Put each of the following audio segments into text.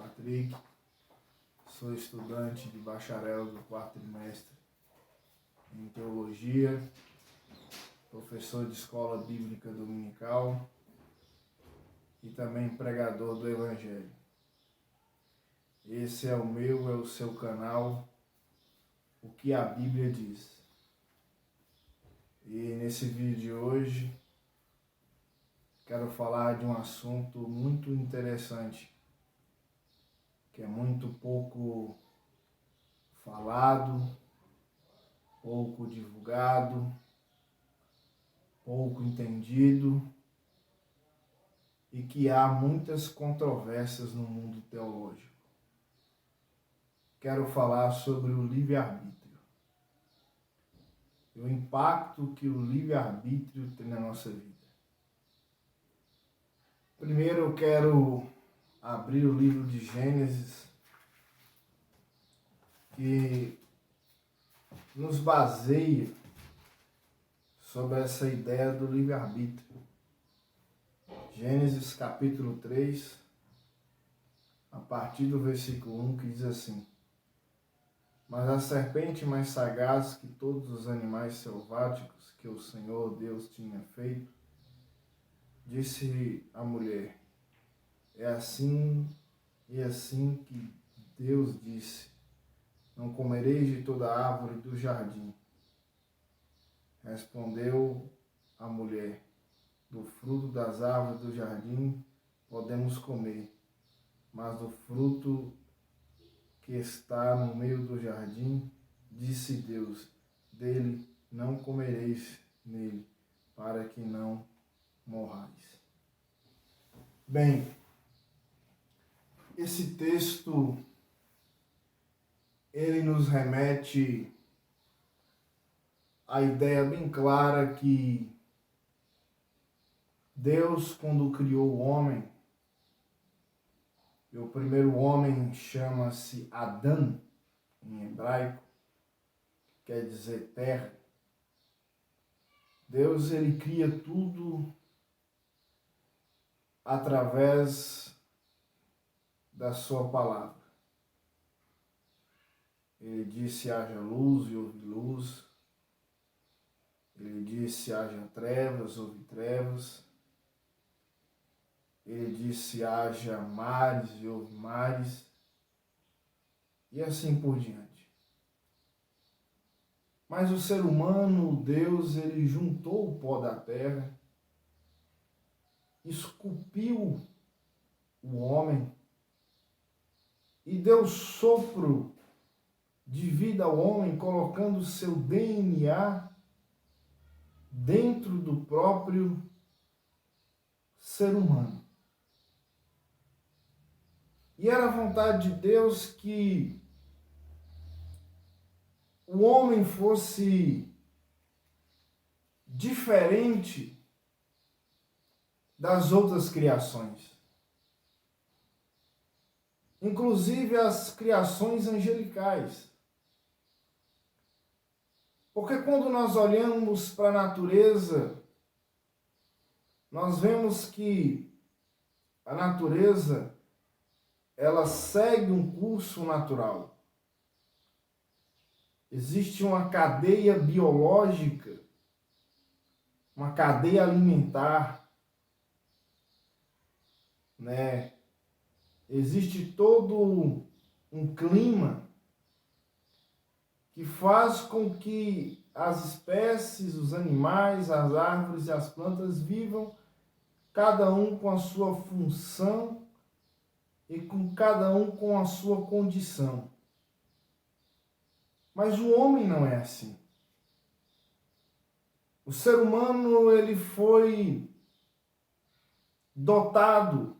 Patrick, sou estudante de bacharel do 4º trimestre em Teologia, professor de escola bíblica dominical e também pregador do Evangelho. Esse é o seu canal, O que a Bíblia diz. E nesse vídeo de hoje, quero falar de um assunto muito interessante, que é muito pouco falado, pouco divulgado, pouco entendido e que há muitas controvérsias no mundo teológico. Quero falar sobre o livre-arbítrio e o impacto que o livre-arbítrio tem na nossa vida. Primeiro eu quero abrir o livro de Gênesis, que nos baseia sobre essa ideia do livre-arbítrio. Gênesis capítulo 3, a partir do versículo 1, que diz assim: Mas a serpente mais sagaz que todos os animais selváticos que o Senhor Deus tinha feito, disse à mulher: É assim que Deus disse: Não comereis de toda árvore do jardim. Respondeu a mulher: Do fruto das árvores do jardim podemos comer, mas do fruto que está no meio do jardim, disse Deus: Dele não comereis nele, para que não morrais. Bem, esse texto, ele nos remete à ideia bem clara que Deus, quando criou o homem, e o primeiro homem chama-se Adão, em hebraico, quer dizer terra. Deus, ele cria tudo através da sua palavra. Ele disse: haja luz e houve luz. Ele disse: haja trevas, houve trevas. Ele disse: haja mares e houve mares. E assim por diante. Mas o ser humano, Deus, ele juntou o pó da terra, esculpiu o homem e deu sopro de vida ao homem, colocando o seu DNA dentro do próprio ser humano. E era a vontade de Deus que o homem fosse diferente das outras criações. Inclusive as criações angelicais. Porque quando nós olhamos para a natureza, nós vemos que a natureza, ela segue um curso natural. Existe uma cadeia biológica, uma cadeia alimentar, né? Existe todo um clima que faz com que as espécies, os animais, as árvores e as plantas vivam cada um com a sua função e com cada um com a sua condição. Mas o homem não é assim. O ser humano, ele foi dotado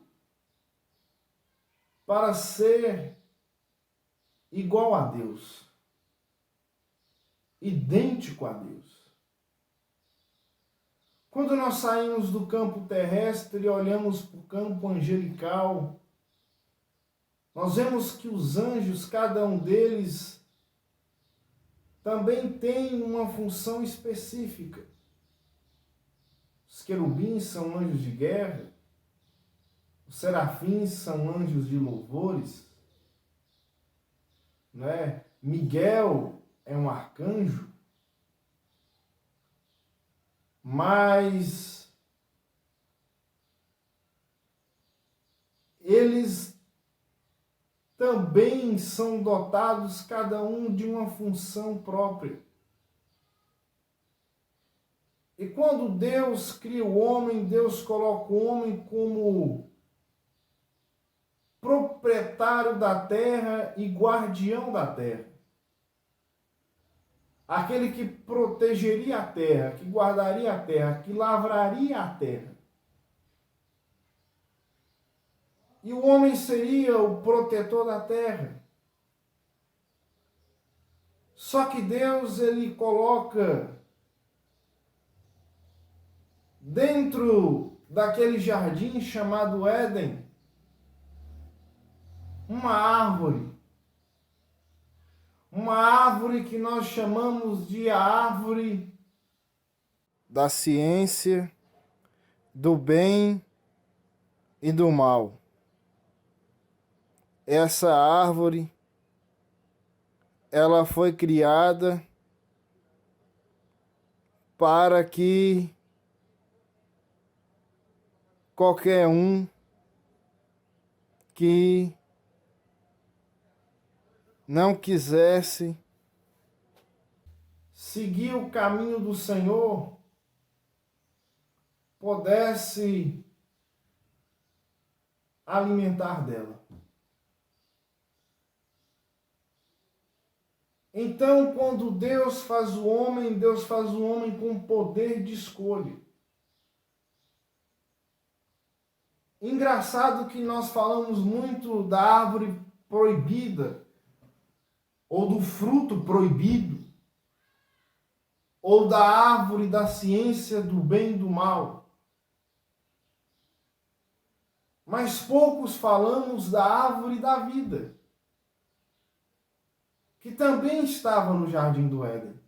para ser igual a Deus, idêntico a Deus. Quando nós saímos do campo terrestre e olhamos para o campo angelical, nós vemos que os anjos, cada um deles, também tem uma função específica. Os querubins são anjos de guerra, Os serafins são anjos de louvores, não é? Miguel é um arcanjo, mas eles também são dotados, cada um, de uma função própria. E quando Deus cria o homem, Deus coloca o homem como proprietário da terra e guardião da terra. Aquele que protegeria a terra, que guardaria a terra, que lavraria a terra. E o homem seria o protetor da terra. Só que Deus, ele coloca dentro daquele jardim chamado Éden uma árvore. Uma árvore que nós chamamos de a árvore da ciência, do bem e do mal. Essa árvore, ela foi criada para que qualquer um que não quisesse seguir o caminho do Senhor pudesse alimentar dela. Então, quando Deus faz o homem com poder de escolha. Engraçado que nós falamos muito da árvore proibida, ou do fruto proibido, ou da árvore da ciência do bem e do mal. Mas poucos falamos da árvore da vida, que também estava no jardim do Éden.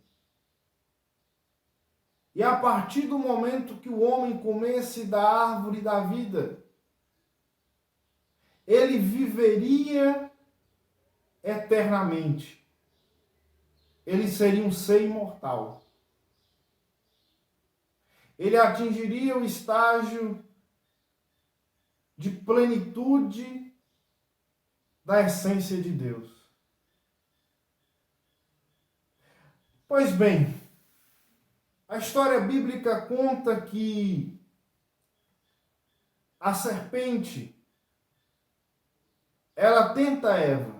E a partir do momento que o homem comesse da árvore da vida, ele viveria eternamente. Ele seria um ser imortal. Ele atingiria o estágio de plenitude da essência de Deus. Pois bem, a história bíblica conta que a serpente, ela tenta Eva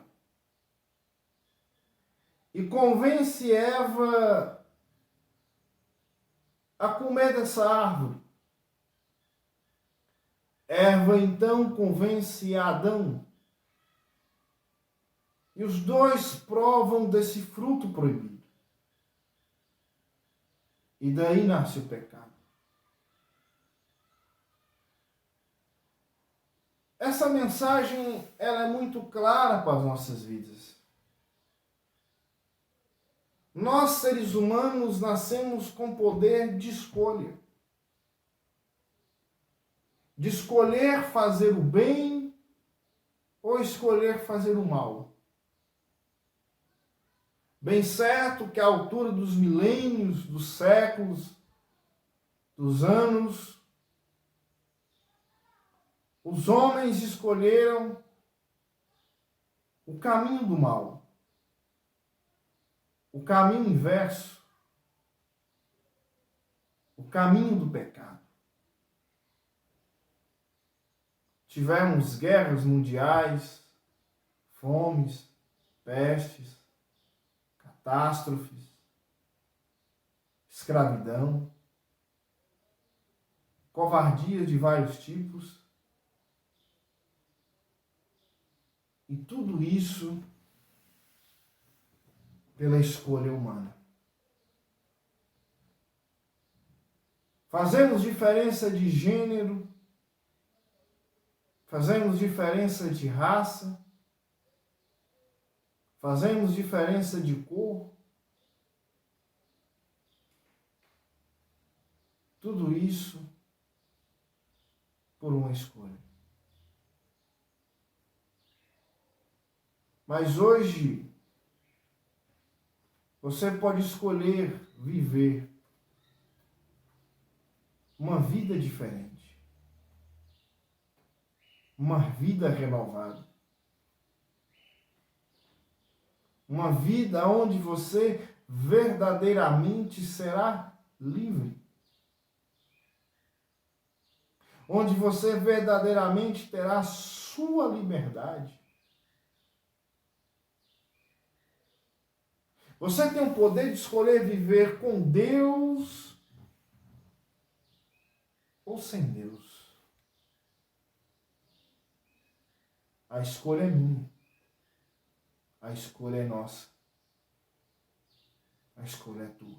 e convence Eva a comer dessa árvore. Eva então convence Adão e os dois provam desse fruto proibido. E daí nasce o pecado. Essa mensagem, ela é muito clara para as nossas vidas. Nós, seres humanos, nascemos com poder de escolha. De escolher fazer o bem ou escolher fazer o mal. Bem certo que à altura dos milênios, dos séculos, dos anos, os homens escolheram o caminho do mal, o caminho inverso, o caminho do pecado. Tivemos guerras mundiais, fomes, pestes, catástrofes, escravidão, covardia de vários tipos. E tudo isso pela escolha humana. Fazemos diferença de gênero, fazemos diferença de raça, fazemos diferença de cor. Tudo isso por uma escolha. Mas hoje, você pode escolher viver uma vida diferente. Uma vida renovada. Uma vida onde você verdadeiramente será livre. Onde você verdadeiramente terá sua liberdade. Você tem o poder de escolher viver com Deus ou sem Deus. A escolha é minha. A escolha é nossa. A escolha é tua.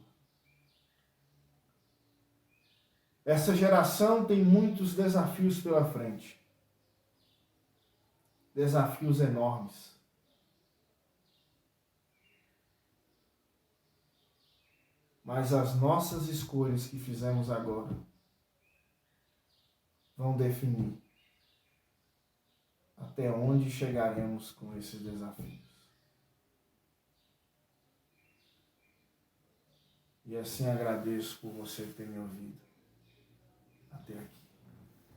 Essa geração tem muitos desafios pela frente. Desafios enormes. Mas as nossas escolhas que fizemos agora vão definir até onde chegaremos com esses desafios. E assim agradeço por você ter me ouvido até aqui.